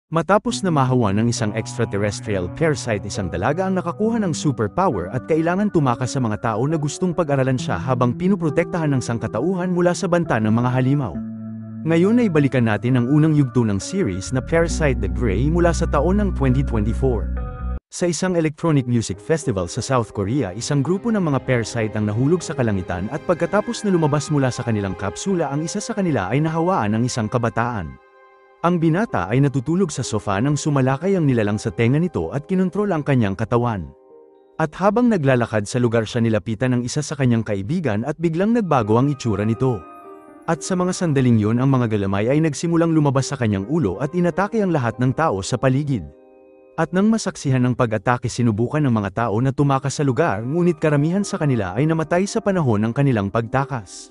Matapos na mahawa ng isang extraterrestrial parasite, isang dalaga ang nakakuha ng superpower at kailangan tumakas sa mga tao na gustong pag-aralan siya habang pinuprotektahan ng sangkatauhan mula sa banta ng mga halimaw. Ngayon ay balikan natin ang unang yugto ng series na Parasite the Grey mula sa taon ng 2024. Sa isang electronic music festival sa South Korea, isang grupo ng mga parasite ang nahulog sa kalangitan at pagkatapos na lumabas mula sa kanilang kapsula, ang isa sa kanila ay nahawaan ng isang kabataan. Ang binata ay natutulog sa sofa nang sumalakay ang nilalang sa tenga nito at kinontrol ang kanyang katawan. At habang naglalakad sa lugar, siya nilapitan ng isa sa kanyang kaibigan at biglang nagbago ang itsura nito. At sa mga sandaling yon, ang mga galamay ay nagsimulang lumabas sa kanyang ulo at inatake ang lahat ng tao sa paligid. At nang masaksihan ng pag-atake, sinubukan ng mga tao na tumakas sa lugar, ngunit karamihan sa kanila ay namatay sa panahon ng kanilang pagtakas.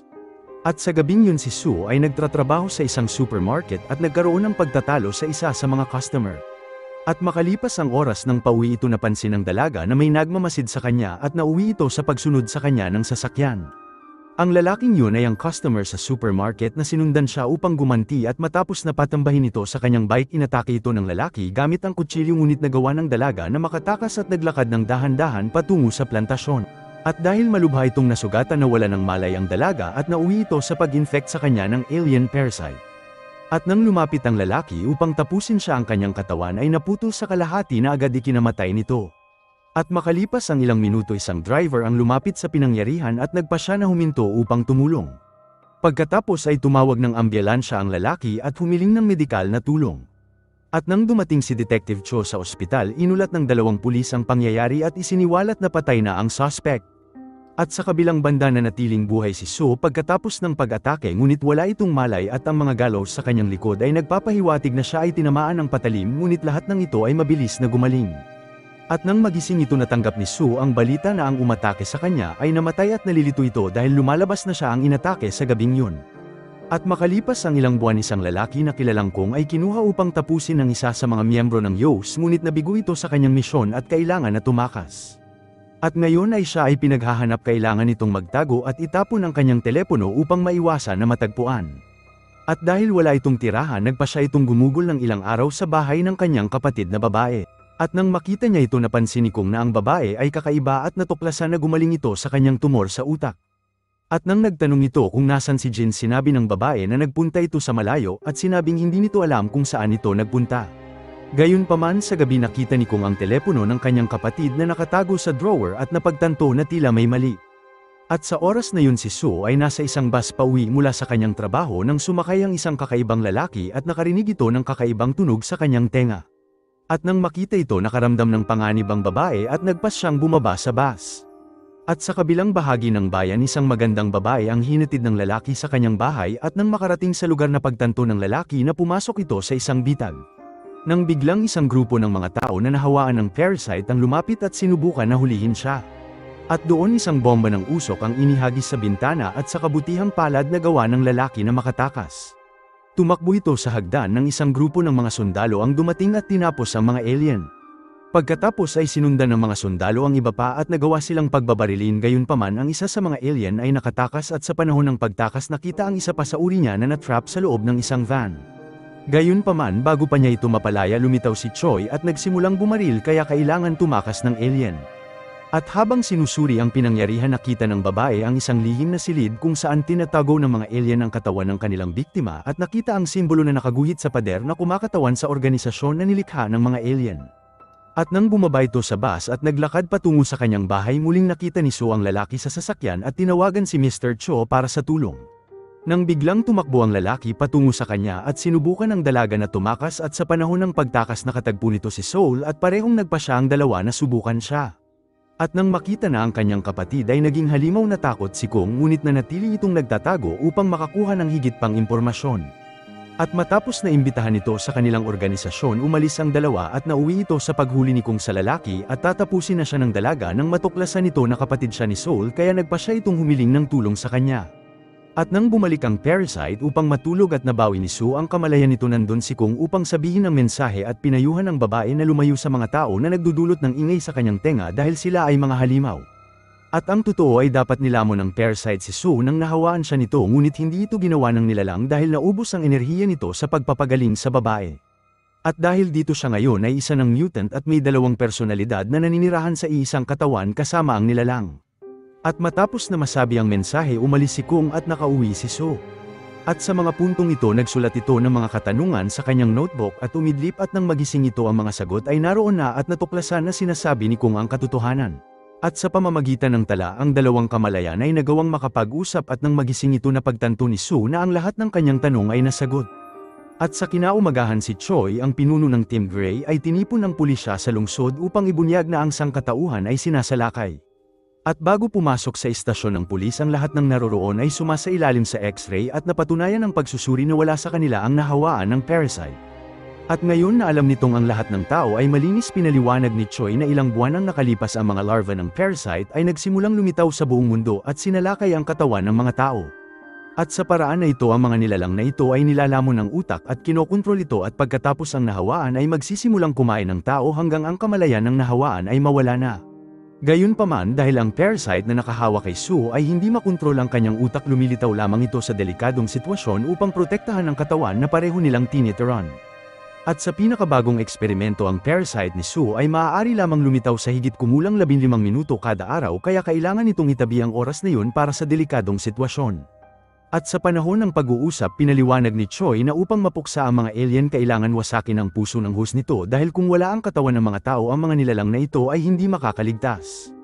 At sa gabing yun, si Sue ay nagtatrabaho sa isang supermarket at nagkaroon ng pagtatalo sa isa sa mga customer. At makalipas ang oras ng pauwi ito, napansin ng dalaga na may nagmamasid sa kanya at nauwi ito sa pagsunod sa kanya ng sasakyan. Ang lalaking yun ay ang customer sa supermarket na sinundan siya upang gumanti, at matapos na patambahin ito sa kanyang bike, inatake ito ng lalaki gamit ang kutsilyo, ngunit nagawa ng dalaga na makatakas at naglakad ng dahan-dahan patungo sa plantasyon. At dahil malubha itong nasugatan, nawala ng malay ang dalaga at nauwi ito sa pag-infect sa kanya ng alien parasite. At nang lumapit ang lalaki upang tapusin siya, ang kanyang katawan ay naputol sa kalahati na agad ikinamatay nito. At makalipas ang ilang minuto, isang driver ang lumapit sa pinangyarihan at nagpa siya na huminto upang tumulong. Pagkatapos ay tumawag ng ambulansya ang lalaki at humiling ng medikal na tulong. At nang dumating si Detective Cho sa ospital, inulat ng 2 pulis ang pangyayari at isiniwalat na patay na ang suspect. At sa kabilang banda, nanatiling buhay si Sue pagkatapos ng pag-atake, ngunit wala itong malay at ang mga gallows sa kanyang likod ay nagpapahiwatig na siya ay tinamaan ng patalim, ngunit lahat ng ito ay mabilis na gumaling. At nang magising ito, natanggap ni Sue ang balita na ang umatake sa kanya ay namatay, at nalilito ito dahil lumalabas na siya ang inatake sa gabing yun. At makalipas ang ilang buwan, isang lalaki na kilalang Kong ay kinuha upang tapusin ang isa sa mga miyembro ng Yos, ngunit nabigo ito sa kanyang misyon at kailangan na tumakas. At ngayon ay siya ay pinaghahanap, kailangan itong magtago at itapon ang kanyang telepono upang maiwasan na matagpuan. At dahil wala itong tirahan, nagpa siya itong gumugol ng ilang araw sa bahay ng kanyang kapatid na babae. At nang makita niya ito, napansin ni Kong na ang babae ay kakaiba at natuklasan na gumaling ito sa kanyang tumor sa utak. At nang nagtanong ito kung nasan si Jin, sinabi ng babae na nagpunta ito sa malayo, at sinabing hindi nito alam kung saan ito nagpunta. Gayunpaman, sa gabi nakita ni Kong ang telepono ng kanyang kapatid na nakatago sa drawer at napagtanto na tila may mali. At sa oras na yun, si Sue ay nasa isang bus pauwi mula sa kanyang trabaho nang sumakay ang isang kakaibang lalaki at nakarinig ito ng kakaibang tunog sa kanyang tenga. At nang makita ito, nakaramdam ng panganib ang babae at nagpas siyang bumaba sa bus. At sa kabilang bahagi ng bayan, isang magandang babae ang hinatid ng lalaki sa kanyang bahay, at nang makarating sa lugar, napagtanto ng lalaki na pumasok ito sa isang bitag. Nang biglang isang grupo ng mga tao na nahawaan ng parasite ang lumapit at sinubukan na hulihin siya. At doon isang bomba ng usok ang inihagis sa bintana, at sa kabutihang palad na gawa ng lalaki na makatakas. Tumakbo ito sa hagdan ng isang grupo ng mga sundalo ang dumating at tinapos ang mga alien. Pagkatapos ay sinundan ng mga sundalo ang iba pa at nagawa silang pagbabarilin. Gayunpaman, ang isa sa mga alien ay nakatakas, at sa panahon ng pagtakas nakita ang isa pa sa uri niya na natrap sa loob ng isang van. Gayunpaman, bago pa niya ito mapalaya, lumitaw si Choi at nagsimulang bumaril, kaya kailangan tumakas ng alien. At habang sinusuri ang pinangyarihan, nakita ng babae ang isang lihim na silid kung saan tinatago ng mga alien ang katawan ng kanilang biktima, at nakita ang simbolo na nakaguhit sa pader na kumakatawan sa organisasyon na nilikha ng mga alien. At nang bumaba ito sa bus at naglakad patungo sa kanyang bahay, muling nakita ni Sue ang lalaki sa sasakyan at tinawagan si Mr. Cho para sa tulong. Nang biglang tumakbo ang lalaki patungo sa kanya at sinubukan ng dalaga na tumakas, at sa panahon ng pagtakas nakatagpo nito si Soul at parehong nagpa siya ang dalawa na subukan siya. At nang makita na ang kanyang kapatid ay naging halimaw, natakot si Kong, ngunit nanatili itong nagtatago upang makakuha ng higit pang impormasyon. At matapos na imbitahan ito sa kanilang organisasyon, umalis ang dalawa at nauwi ito sa paghuli ni Kong sa lalaki, at tatapusin na siya ng dalaga nang matuklasan nito na kapatid siya ni Soul, kaya nagpa siya itong humiling ng tulong sa kanya. At nang bumalik ang parasite upang matulog at nabawi ni Sue ang kamalayan nito, nandun si Kong upang sabihin ang mensahe at pinayuhan ang babae na lumayo sa mga tao na nagdudulot ng ingay sa kanyang tenga dahil sila ay mga halimaw. At ang totoo ay dapat nilamon ng parasite si Sue nang nahawaan siya nito, ngunit hindi ito ginawa ng nilalang dahil naubos ang enerhiya nito sa pagpapagaling sa babae. At dahil dito siya ngayon ay isa ng mutant at may dalawang personalidad na naninirahan sa iisang katawan kasama ang nilalang. At matapos na masabi ang mensahe umalis si Kung at nakauwi si Su. At sa mga puntong ito nagsulat ito ng mga katanungan sa kanyang notebook at umidlip at nang magising ito ang mga sagot ay naroon na at natuklasan na sinasabi ni Kung ang katotohanan. At sa pamamagitan ng tala ang dalawang kamalayan ay nagawang makapag-usap at nang magising ito napagtanto ni Su na ang lahat ng kanyang tanong ay nasagot. At sa kinaumagahan si Choi ang pinuno ng Team Gray ay tinipon ng pulisya sa lungsod upang ibunyag na ang sangkatauhan ay sinasalakay. At bago pumasok sa istasyon ng pulis ang lahat ng naroroon ay sumasailalim sa X-ray at napatunayan ng pagsusuri na wala sa kanila ang nahawaan ng parasite. At ngayon na alam nitong ang lahat ng tao ay malinis pinaliwanag ni Choi na ilang buwan ang nakalipas ang mga larva ng parasite ay nagsimulang lumitaw sa buong mundo at sinalakay ang katawan ng mga tao. At sa paraan na ito ang mga nilalang na ito ay nilalamon ng utak at kinokontrol ito at pagkatapos ang nahawaan ay magsisimulang kumain ng tao hanggang ang kamalayan ng nahawaan ay mawala na. Gayunpaman dahil ang parasite na nakahawak kay Su ay hindi makontrol ang kanyang utak lumilitaw lamang ito sa delikadong sitwasyon upang protektahan ang katawan na pareho nilang tinitiran. At sa pinakabagong eksperimento ang parasite ni Su ay maaari lamang lumitaw sa higit kumulang 15 minuto kada araw kaya kailangan itong itabi ang oras na yun para sa delikadong sitwasyon. At sa panahon ng pag-uusap pinaliwanag ni Choi na upang mapuksa ang mga alien kailangan wasakin ang puso ng host nito dahil kung wala ang katawan ng mga tao ang mga nilalang na ito ay hindi makakaligtas.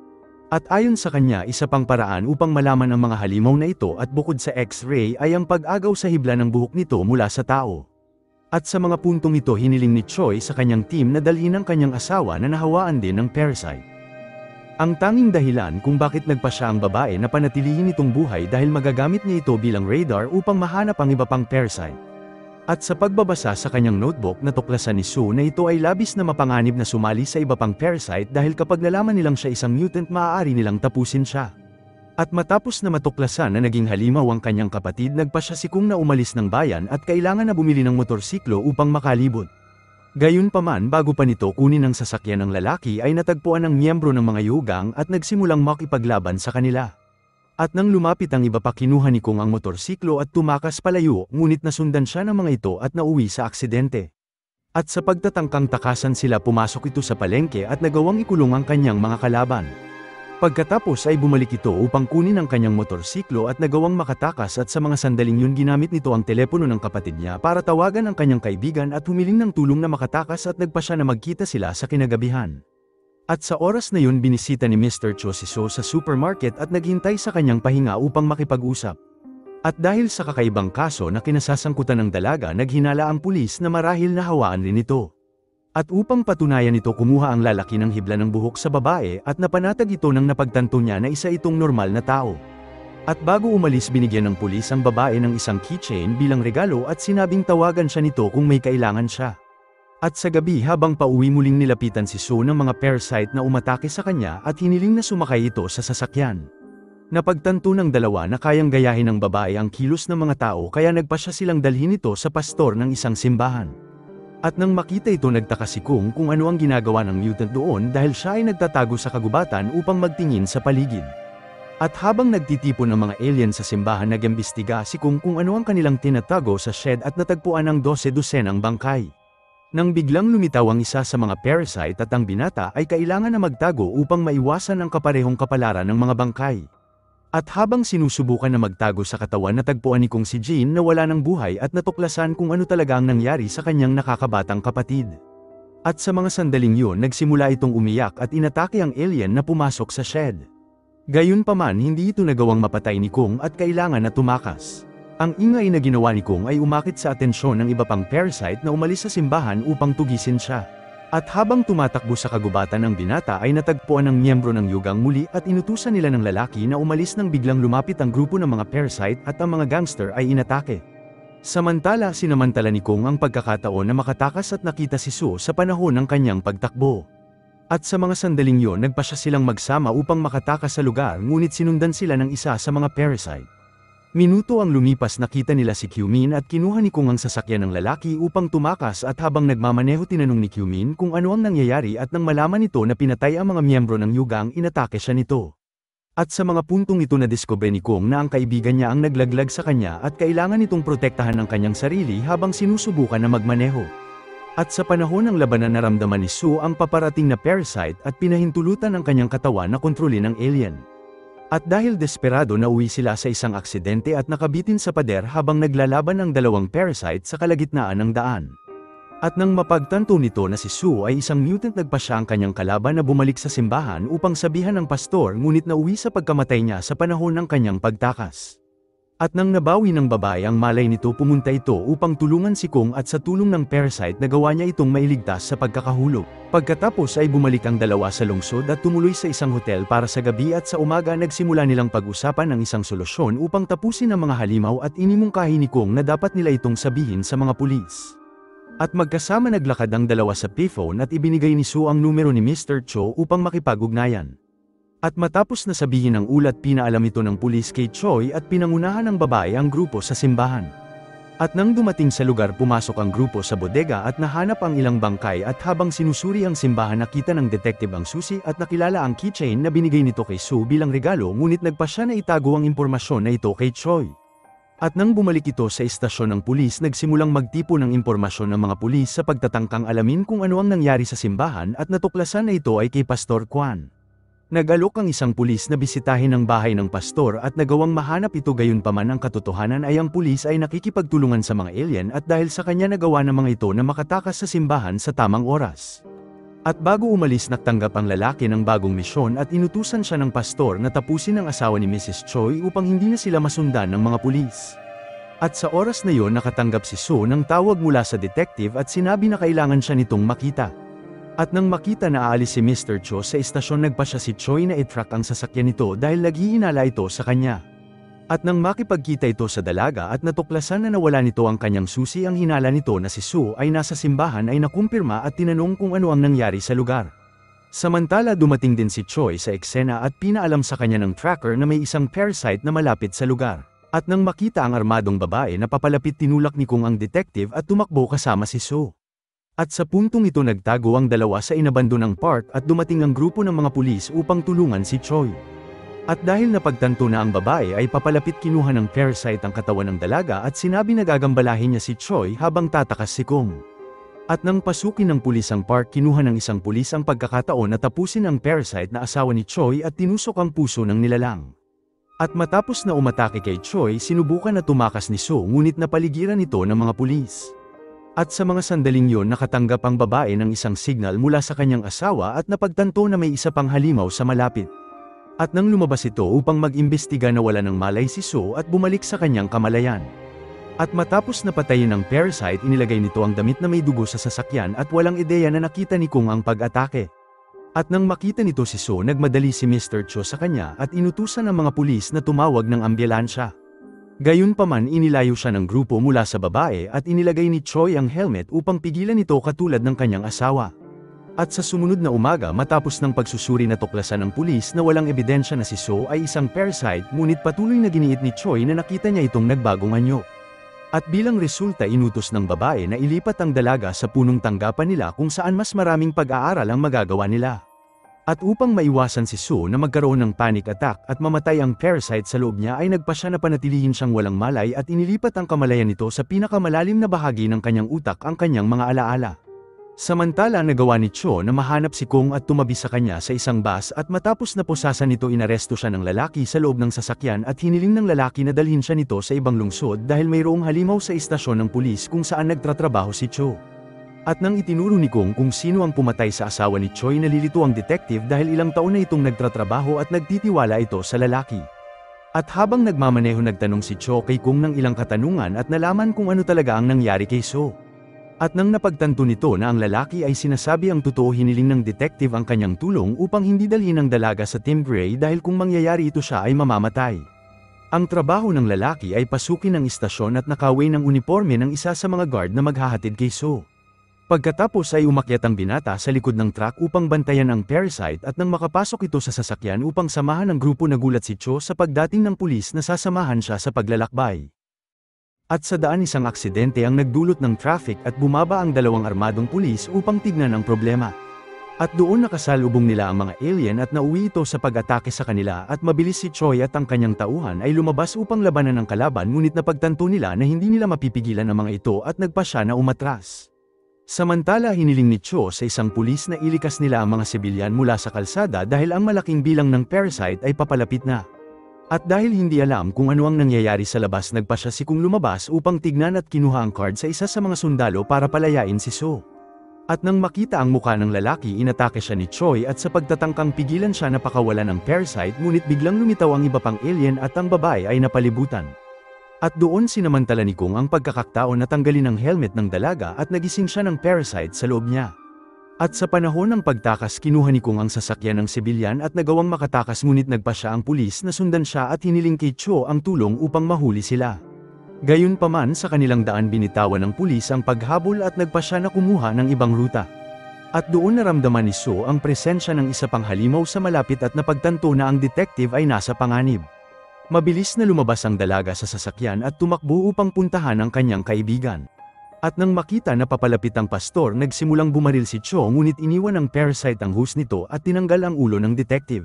At ayon sa kanya isa pang paraan upang malaman ang mga halimaw na ito at bukod sa X-ray ay ang pag-agaw sa hibla ng buhok nito mula sa tao. At sa mga puntong ito hiniling ni Choi sa kanyang team na dalhin ang kanyang asawa na nahawaan din ng parasite. Ang tanging dahilan kung bakit nagpa siya ang babae na panatilihin itong buhay dahil magagamit niya ito bilang radar upang mahanap ang iba pang parasite. At sa pagbabasa sa kanyang notebook natuklasan ni Su na ito ay labis na mapanganib na sumali sa iba pang parasite dahil kapag nalaman nilang siya isang mutant maaari nilang tapusin siya. At matapos na matuklasan na naging halimaw ang kanyang kapatid nagpa siya si Kung na umalis ng bayan at kailangan na bumili ng motorsiklo upang makalibot. Gayunpaman bago pa nito kunin ang sasakyan ng lalaki ay natagpuan ng miyembro ng mga yugang at nagsimulang makipaglaban sa kanila. At nang lumapit ang iba pa kinuha ni Kung ang motorsiklo at tumakas palayo ngunit nasundan siya ng mga ito at nauwi sa aksidente. At sa pagtatangkang takasan sila pumasok ito sa palengke at nagawang ikulong ang kanyang mga kalaban. Pagkatapos ay bumalik ito upang kunin ang kanyang motorsiklo at nagawang makatakas at sa mga sandaling yun ginamit nito ang telepono ng kapatid niya para tawagan ang kanyang kaibigan at humiling ng tulong na makatakas at nagpa siya na magkita sila sa kinagabihan. At sa oras na yun binisita ni Mr. Cho si So sa supermarket at naghintay sa kanyang pahinga upang makipag-usap. At dahil sa kakaibang kaso na kinasasangkutan ng dalaga naghinala ang pulis na marahil nahawaan rin ito. At upang patunayan ito kumuha ang lalaki ng hibla ng buhok sa babae at napanatag ito nang napagtanto niya na isa itong normal na tao. At bago umalis binigyan ng pulis ang babae ng isang keychain bilang regalo at sinabing tawagan siya nito kung may kailangan siya. At sa gabi habang pauwi muling nilapitan si Su ng mga parasite na umatake sa kanya at hiniling na sumakay ito sa sasakyan. Napagtanto ng dalawa na kayang gayahin ng babae ang kilos ng mga tao kaya nagpa siya silang dalhin ito sa pastor ng isang simbahan. At nang makita ito nagtaka si Kung kung ano ang ginagawa ng mutant doon dahil siya ay nagtatago sa kagubatan upang magtingin sa paligid. At habang nagtitipon ng mga alien sa simbahan nag-imbestiga si Kung ano ang kanilang tinatago sa shed at natagpuan ng 12 bangkay. Nang biglang lumitaw ang isa sa mga parasite at ang binata ay kailangan na magtago upang maiwasan ang kaparehong kapalaran ng mga bangkay. At habang sinusubukan na magtago sa katawan natagpuan ni Kung si Jean na wala ng buhay at natuklasan kung ano talaga ang nangyari sa kanyang nakakabatang kapatid. At sa mga sandaling yun nagsimula itong umiyak at inatake ang alien na pumasok sa shed. Gayunpaman hindi ito nagawang mapatay ni Kung at kailangan na tumakas. Ang ingay na ginawa ni Kung ay umakit sa atensyon ng iba pang parasite na umalis sa simbahan upang tugisin siya. At habang tumatakbo sa kagubatan ng binata ay natagpuan ng miyembro ng yugang muli at inutusan nila ng lalaki na umalis nang biglang lumapit ang grupo ng mga parasite at ang mga gangster ay inatake. Samantala sinamantala ni Kung ang pagkakataon na makatakas at nakita si Su sa panahon ng kanyang pagtakbo. At sa mga sandaling yon nagpa siya silang magsama upang makatakas sa lugar ngunit sinundan sila ng isa sa mga parasite. Minuto ang lumipas nakita nila si Kyumin at kinuha ni Kung ang sasakyan ng lalaki upang tumakas at habang nagmamaneho tinanong ni Kyumin kung ano ang nangyayari at nang malaman nito na pinatay ang mga miyembro ng yugang inatake siya nito. At sa mga puntong ito nadiskubre ni Kung na ang kaibigan niya ang naglaglag sa kanya at kailangan nitong protektahan ang kanyang sarili habang sinusubukan na magmaneho. At sa panahon ng labanan naramdaman ni Sue ang paparating na parasite at pinahintulutan ang kanyang katawan na kontrolin ng alien. At dahil desperado nauwi sila sa isang aksidente at nakabitin sa pader habang naglalaban ang dalawang parasite sa kalagitnaan ng daan. At nang mapagtanto nito na si Sue ay isang mutant, nagpa siya ang kanyang kalaban na bumalik sa simbahan upang sabihan ng pastor, ngunit nauwi sa pagkamatay niya sa panahon ng kanyang pagtakas. At nang nabawi ng babae ang malay nito, pumunta ito upang tulungan si Kung at sa tulong ng parasite nagawa niya itong mailigtas sa pagkakahulog. Pagkatapos ay bumalik ang dalawa sa lungsod at tumuloy sa isang hotel para sa gabi, at sa umaga nagsimula nilang pag-usapan ng isang solusyon upang tapusin ang mga halimaw, at inimungkahi ni Kung na dapat nila itong sabihin sa mga pulis. At magkasama naglakad ang dalawa sa payphone at ibinigay ni Sue ang numero ni Mr. Cho upang makipag-ugnayan. At matapos na sabihin ng ulat, pinaalam ito ng pulis kay Choi at pinangunahan ng babae ang grupo sa simbahan. At nang dumating sa lugar, pumasok ang grupo sa bodega at nahanap ang ilang bangkay, at habang sinusuri ang simbahan nakita ng detective ang susi at nakilala ang keychain na binigay nito kay Sue bilang regalo, ngunit nagpa siya na itago ang impormasyon na ito kay Choi. At nang bumalik ito sa istasyon ng pulis, nagsimulang magtipo ng impormasyon ng mga pulis sa pagtatangkang alamin kung ano ang nangyari sa simbahan, at natuklasan na ito ay kay Pastor Kwan. Nag-alok ang isang pulis na bisitahin ang bahay ng pastor at nagawang mahanap ito, gayunpaman ang katotohanan ay ang pulis ay nakikipagtulungan sa mga alien, at dahil sa kanya nagawa ng mga ito na makatakas sa simbahan sa tamang oras. At bago umalis, nagtanggap ang lalaki ng bagong misyon at inutusan siya ng pastor na tapusin ang asawa ni Mrs. Choi upang hindi na sila masundan ng mga pulis. At sa oras na yon nakatanggap si Sue ng tawag mula sa detective at sinabi na kailangan siya nitong makita. At nang makita na aalis si Mr. Cho sa istasyon, nagpa siya si Choi na i-track ang sasakyan nito dahil naghihinala ito sa kanya. At nang makipagkita ito sa dalaga at natuklasan na nawala nito ang kanyang susi, ang hinala nito na si Sue ay nasa simbahan ay nakumpirma at tinanong kung ano ang nangyari sa lugar. Samantala dumating din si Choi sa eksena at pinaalam sa kanya ng tracker na may isang parasite na malapit sa lugar. At nang makita ang armadong babae na papalapit, tinulak ni Kung ang detective at tumakbo kasama si Sue. At sa puntong ito nagtago ang dalawa sa inabandonang park at dumating ang grupo ng mga pulis upang tulungan si Choi. At dahil napagtanto na ang babae ay papalapit, kinuha ng parasite ang katawan ng dalaga at sinabi na gagambalahin niya si Choi habang tatakas si Kung. At nang pasukin ng pulis ang park, kinuha ng isang pulis ang pagkakataon na tapusin ang parasite na asawa ni Choi at tinusok ang puso ng nilalang. At matapos na umatake kay Choi, sinubukan na tumakas ni Sue, ngunit napaligiran ito ng mga pulis. At sa mga sandaling yon nakatanggap ang babae ng isang signal mula sa kanyang asawa at napagtanto na may isa pang halimaw sa malapit. At nang lumabas ito upang mag-imbestiga, nawala ng malay si Sue at bumalik sa kanyang kamalayan. At matapos na patayin ng parasite, inilagay nito ang damit na may dugo sa sasakyan at walang ideya na nakita ni Kung ang pag-atake. At nang makita nito si Sue, nagmadali si Mr. Cho sa kanya at inutusan ng mga pulis na tumawag ng ambulansya. Gayunpaman, inilayo siya ng grupo mula sa babae at inilagay ni Choi ang helmet upang pigilan ito katulad ng kanyang asawa. At sa sumunod na umaga, matapos ng pagsusuri, natuklasan ng pulis na walang ebidensya na si Sue ay isang parasite, ngunit patuloy na giniit ni Choi na nakita niya itong nagbagong anyo. At bilang resulta, inutos ng babae na ilipat ang dalaga sa punong tanggapan nila kung saan mas maraming pag-aaral ang magagawa nila. At upang maiwasan si Sue na magkaroon ng panic attack at mamatay ang parasite sa loob niya, ay nagpa siya na panatilihin siyang walang malay at inilipat ang kamalayan nito sa pinakamalalim na bahagi ng kanyang utak, ang kanyang mga alaala. Samantala, nagawa ni Cho na mahanap si Kung at tumabi sa kanya sa isang bus, at matapos na posasan nito, inaresto siya ng lalaki sa loob ng sasakyan at hiniling ng lalaki na dalhin siya nito sa ibang lungsod dahil mayroong halimaw sa istasyon ng pulis kung saan nagtatrabaho si Cho. At nang itinuro ni Kung kung sino ang pumatay sa asawa ni Choi, nalilito ang detective dahil ilang taon na itong nagtatrabaho at nagtitiwala ito sa lalaki. At habang nagmamaneho, nagtanong si Cho kay Kung ng ilang katanungan at nalaman kung ano talaga ang nangyari kay Sue. At nang napagtanto nito na ang lalaki ay sinasabi ang totoo, hiniling ng detective ang kanyang tulong upang hindi dalhin ang dalaga sa Team Gray dahil kung mangyayari ito, siya ay mamamatay. Ang trabaho ng lalaki ay pasukin ang istasyon at nakaway ng uniforme ng isa sa mga guard na maghahatid kay Sue. Pagkatapos ay umakyat ang binata sa likod ng truck upang bantayan ang parasite, at nang makapasok ito sa sasakyan upang samahan ng grupo, nagulat si Cho sa pagdating ng pulis na sasamahan siya sa paglalakbay. At sa daan, isang aksidente ang nagdulot ng traffic at bumaba ang dalawang armadong pulis upang tignan ang problema. At doon nakasalubong nila ang mga alien at nauwi ito sa pag-atake sa kanila, at mabilis si Choi at ang kanyang tauhan ay lumabas upang labanan ng kalaban, ngunit napagtanto nila na hindi nila mapipigilan ang mga ito at nagpa siya na umatras. Samantala hiniling ni Cho sa isang pulis na ilikas nila ang mga sibilyan mula sa kalsada dahil ang malaking bilang ng parasite ay papalapit na. At dahil hindi alam kung ano ang nangyayari sa labas nagpa siya si Kung lumabas upang tignan at kinuha ang card sa isa sa mga sundalo para palayain si So. At nang makita ang muka ng lalaki inatake siya ni Choi at sa pagtatangkang pigilan siya napakawalan ng parasite ngunit biglang lumitaw ang iba pang alien at ang babae ay napalibutan. At doon sinamantala ni Kung ang pagkakataon na tanggalin ang helmet ng dalaga at nagising siya ng parasite sa loob niya. At sa panahon ng pagtakas kinuha ni Kung ang sasakyan ng sibilyan at nagawang makatakas ngunit nagpa siya ang pulis na sundan siya at hiniling kay Cho ang tulong upang mahuli sila. Gayunpaman sa kanilang daan binitawan ng pulis ang paghabol at nagpa siya na kumuha ng ibang ruta. At doon naramdaman ni So ang presensya ng isa pang halimaw sa malapit at napagtanto na ang detective ay nasa panganib. Mabilis na lumabas ang dalaga sa sasakyan at tumakbo upang puntahan ang kanyang kaibigan. At nang makita na papalapit ang pastor nagsimulang bumaril si Cho ngunit iniwan ng parasite ang hose nito at tinanggal ang ulo ng detective.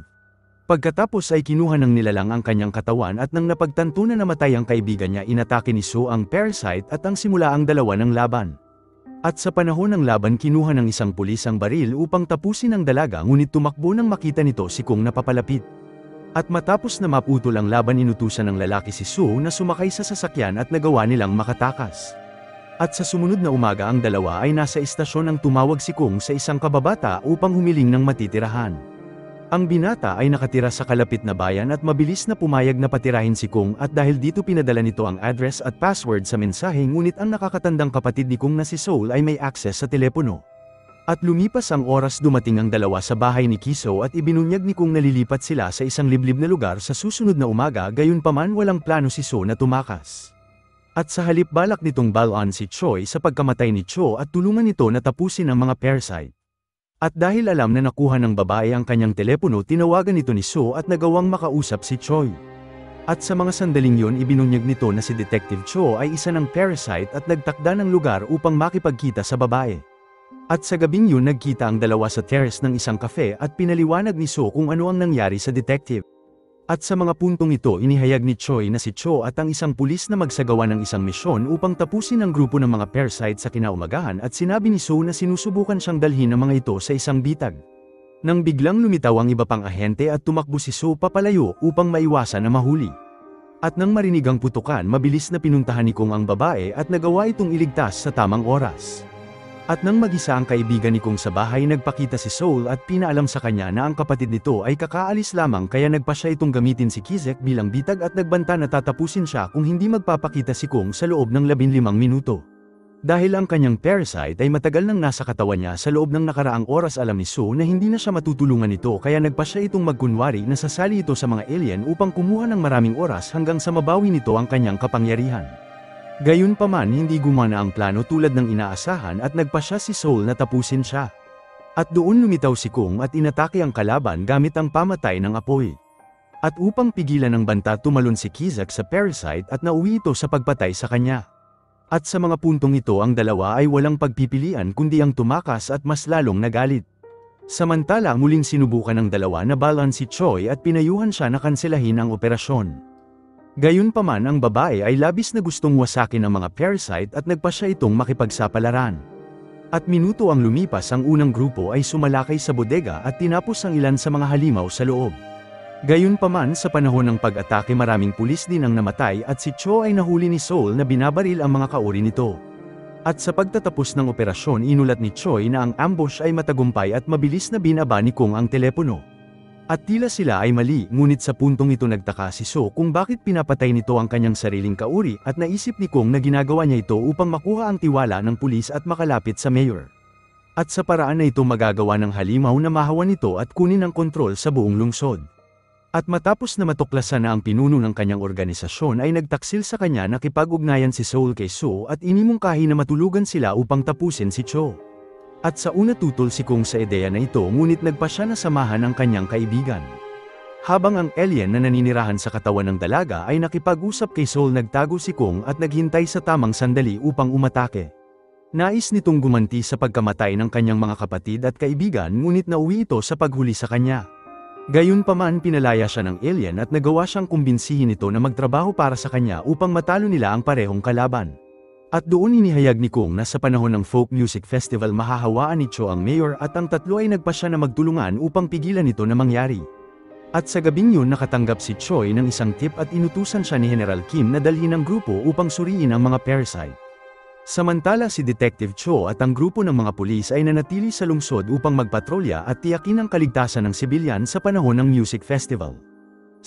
Pagkatapos ay kinuha ng nilalang ang kanyang katawan at nang napagtanto na namatay ang kaibigan niya inatake ni So ang parasite at ang simula ang dalawa ng laban. At sa panahon ng laban kinuha ng isang pulis ang baril upang tapusin ang dalaga ngunit tumakbo nang makita nito si Kung na papalapit. At matapos na maputol ang laban inutusan ng lalaki si So na sumakay sa sasakyan at nagawa nilang makatakas. At sa sumunod na umaga ang dalawa ay nasa istasyon nang tumawag si Kung sa isang kababata upang humiling ng matitirahan. Ang binata ay nakatira sa kalapit na bayan at mabilis na pumayag na patirahin si Kung at dahil dito pinadala nito ang address at password sa mensahe ngunit ang nakakatandang kapatid ni Kung na si Soul ay may access sa telepono. At lumipas ang oras dumating ang dalawa sa bahay ni Kiso at ibinunyag ni Kung nalilipat sila sa isang liblib na lugar sa susunod na umaga gayunpaman walang plano si So na tumakas. At sa halip balak nitong balaan si Choi sa pagkamatay ni Cho at tulungan nito na tapusin ang mga parasite. At dahil alam na nakuha ng babae ang kanyang telepono tinawagan nito ni So at nagawang makausap si Choi. At sa mga sandaling yon ibinunyag nito na si Detective Cho ay isa ng parasite at nagtakda ng lugar upang makipagkita sa babae. At sa gabing yun nagkita ang dalawa sa terrace ng isang cafe at pinaliwanag ni So kung ano ang nangyari sa detective. At sa mga puntong ito inihayag ni Choi na si Cho at ang isang pulis na magsagawa ng isang misyon upang tapusin ang grupo ng mga parasite sa kinaumagahan at sinabi ni So na sinusubukan siyang dalhin ang mga ito sa isang bitag. Nang biglang lumitaw ang iba pang ahente at tumakbo si So papalayo upang maiwasan na mahuli. At nang marinig ang putukan mabilis na pinuntahan ni Kung ang babae at nagawa itong iligtas sa tamang oras. At nang mag-isa ang kaibigan ni Kung sa bahay nagpakita si Soul at pinaalam sa kanya na ang kapatid nito ay kakaalis lamang kaya nagpa siya itong gamitin si Kizek bilang bitag at nagbanta na tatapusin siya kung hindi magpapakita si Kung sa loob ng 15 minuto. Dahil ang kanyang parasite ay matagal nang nasa katawan niya sa loob ng nakaraang oras alam ni So na hindi na siya matutulungan nito kaya nagpa siya itong magkunwari na sasali ito sa mga alien upang kumuha ng maraming oras hanggang sa mabawi nito ang kanyang kapangyarihan. Gayunpaman hindi gumana ang plano tulad ng inaasahan at nagpa siya si Soul na tapusin siya. At doon lumitaw si Kung at inatake ang kalaban gamit ang pamatay ng apoy. At upang pigilan ang banta tumalon si Kizak sa parasite at nauwi ito sa pagpatay sa kanya. At sa mga puntong ito ang dalawa ay walang pagpipilian kundi ang tumakas at mas lalong nagalit. Samantala muling sinubukan ng dalawa na balaan si Choi at pinayuhan siya na kanselahin ang operasyon. Gayunpaman ang babae ay labis na gustong wasakin ang mga parasite at nagpa siya itong makipagsapalaran. At minuto ang lumipas ang unang grupo ay sumalakay sa bodega at tinapos ang ilan sa mga halimaw sa loob. Gayunpaman sa panahon ng pag-atake maraming pulis din ang namatay at si Cho ay nahuli ni Soul na binabaril ang mga kauri nito. At sa pagtatapos ng operasyon inulat ni Choi na ang ambush ay matagumpay at mabilis na binaba ni Kung ang telepono. At tila sila ay mali ngunit sa puntong ito nagtaka si So kung bakit pinapatay nito ang kanyang sariling kauri at naisip ni Kung na ginagawa niya ito upang makuha ang tiwala ng pulis at makalapit sa mayor. At sa paraan na ito magagawa ng halimaw na mahawan nito at kunin ang kontrol sa buong lungsod. At matapos na matuklasan na ang pinuno ng kanyang organisasyon ay nagtaksil sa kanya na kipag-ugnayan si Soul kay So at inimungkahi na matulugan sila upang tapusin si Cho. At sa una tutol si Kung sa ideya na ito ngunit nagpa siya na samahan ang kanyang kaibigan. Habang ang alien na naninirahan sa katawan ng dalaga ay nakipag-usap kay Soul nagtago si Kung at naghintay sa tamang sandali upang umatake. Nais nitong gumanti sa pagkamatay ng kanyang mga kapatid at kaibigan ngunit nauwi ito sa paghuli sa kanya. Gayunpaman pinalaya siya ng alien at nagawa siyang kumbinsihin ito na magtrabaho para sa kanya upang matalo nila ang parehong kalaban. At doon inihayag ni Kung na sa panahon ng folk music festival mahahawaan ni Cho ang mayor at ang tatlo ay nagpasya na magtulungan upang pigilan ito na mangyari. At sa gabing yun nakatanggap si Choi ng isang tip at inutusan siya ni General Kim na dalhin ang grupo upang suriin ang mga parasite. Samantala si Detective Cho at ang grupo ng mga pulis ay nanatili sa lungsod upang magpatrolya at tiyakin ang kaligtasan ng sibilyan sa panahon ng music festival.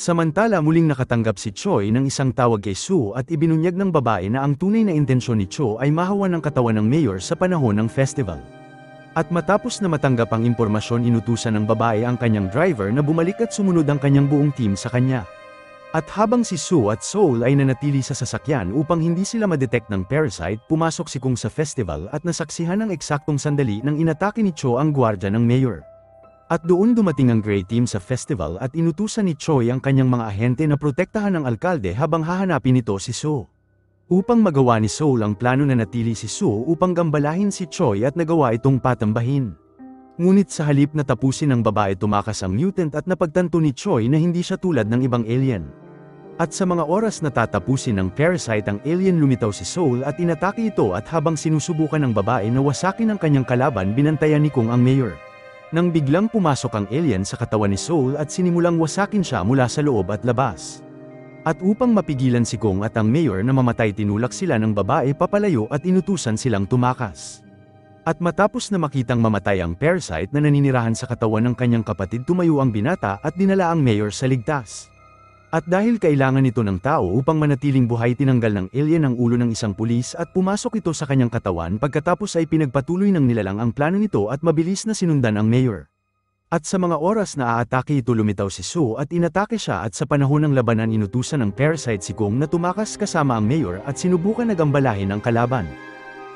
Samantala muling nakatanggap si Choi ng isang tawag kay Sue at ibinunyag ng babae na ang tunay na intensyon ni Cho ay mahawan ng katawan ng mayor sa panahon ng festival. At matapos na matanggap ang impormasyon inutusan ng babae ang kanyang driver na bumalik at sumunod ang kanyang buong team sa kanya. At habang si Sue at Soul ay nanatili sa sasakyan upang hindi sila madetect ng parasite, pumasok si Kung sa festival at nasaksihan ng eksaktong sandali nang inatake ni Cho ang gwardya ng mayor. At doon dumating ang Grey Team sa festival at inutusan ni Choi ang kanyang mga ahente na protektahan ng alkalde habang hahanapin nito si Sue. Upang magawa ni Soul ang plano na natili si Sue upang gambalahin si Choi at nagawa itong patambahin. Ngunit sa halip na tapusin ng babae tumakas ang mutant at napagtanto ni Choi na hindi siya tulad ng ibang alien. At sa mga oras na tatapusin ng parasite ang alien lumitaw si Soul at inatake ito at habang sinusubukan ng babae na wasakin ang kanyang kalaban binantayan ni Kung ang mayor. Nang biglang pumasok ang alien sa katawan ni Soul at sinimulang wasakin siya mula sa loob at labas. At upang mapigilan si Kung at ang mayor na mamatay tinulak sila ng babae papalayo at inutusan silang tumakas. At matapos na makitang mamatay ang parasite na naninirahan sa katawan ng kanyang kapatid tumayo ang binata at dinala ang mayor sa ligtas. At dahil kailangan ito ng tao upang manatiling buhay tinanggal ng alien ang ulo ng isang pulis at pumasok ito sa kanyang katawan pagkatapos ay pinagpatuloy ng nilalang ang plano nito at mabilis na sinundan ang mayor. At sa mga oras na aatake ito lumitaw si Sue at inatake siya at sa panahon ng labanan inutusan ng parasite si Kung na tumakas kasama ang mayor at sinubukan na gambalahin ang kalaban.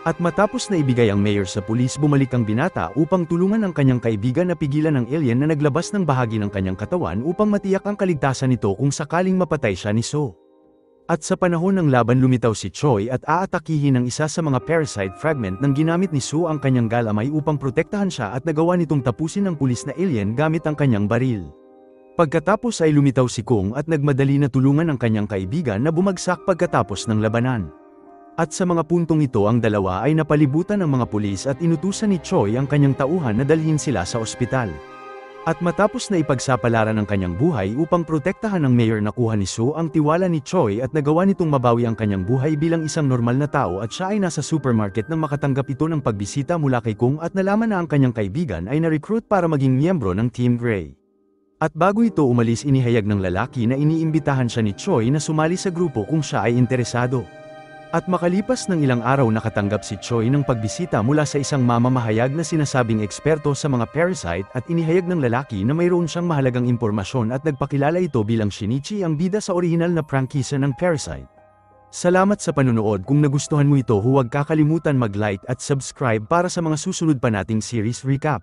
At matapos na ibigay ang mayor sa pulis bumalik ang binata upang tulungan ang kanyang kaibigan na pigilan ang alien na naglabas ng bahagi ng kanyang katawan upang matiyak ang kaligtasan nito kung sakaling mapatay siya ni Sue. At sa panahon ng laban lumitaw si Choi at aatakihin ang isa sa mga parasite fragment nang ginamit ni Sue ang kanyang galamay upang protektahan siya at nagawa nitong tapusin ng pulis na alien gamit ang kanyang baril. Pagkatapos ay lumitaw si Kung at nagmadali na tulungan ang kanyang kaibigan na bumagsak pagkatapos ng labanan. At sa mga puntong ito ang dalawa ay napalibutan ng mga pulis at inutusan ni Choi ang kanyang tauhan na dalhin sila sa ospital. At matapos na ipagsapalaran ang kanyang buhay upang protektahan ng mayor nakuha ni Sue ang tiwala ni Choi at nagawa nitong mabawi ang kanyang buhay bilang isang normal na tao at siya ay nasa supermarket nang makatanggap ito ng pagbisita mula kay Kung at nalaman na ang kanyang kaibigan ay na-recruit para maging miyembro ng Team Grey. At bago ito umalis inihayag ng lalaki na iniimbitahan siya ni Choi na sumali sa grupo kung siya ay interesado. At makalipas ng ilang araw nakatanggap si Choi ng pagbisita mula sa isang mamamahayag na sinasabing eksperto sa mga parasite at inihayag ng lalaki na mayroon siyang mahalagang impormasyon at nagpakilala ito bilang Shinichi ang bida sa orihinal na prangkisa ng Parasite. Salamat sa panunood. Kung nagustuhan mo ito huwag kakalimutan mag-like at subscribe para sa mga susunod pa nating series recap.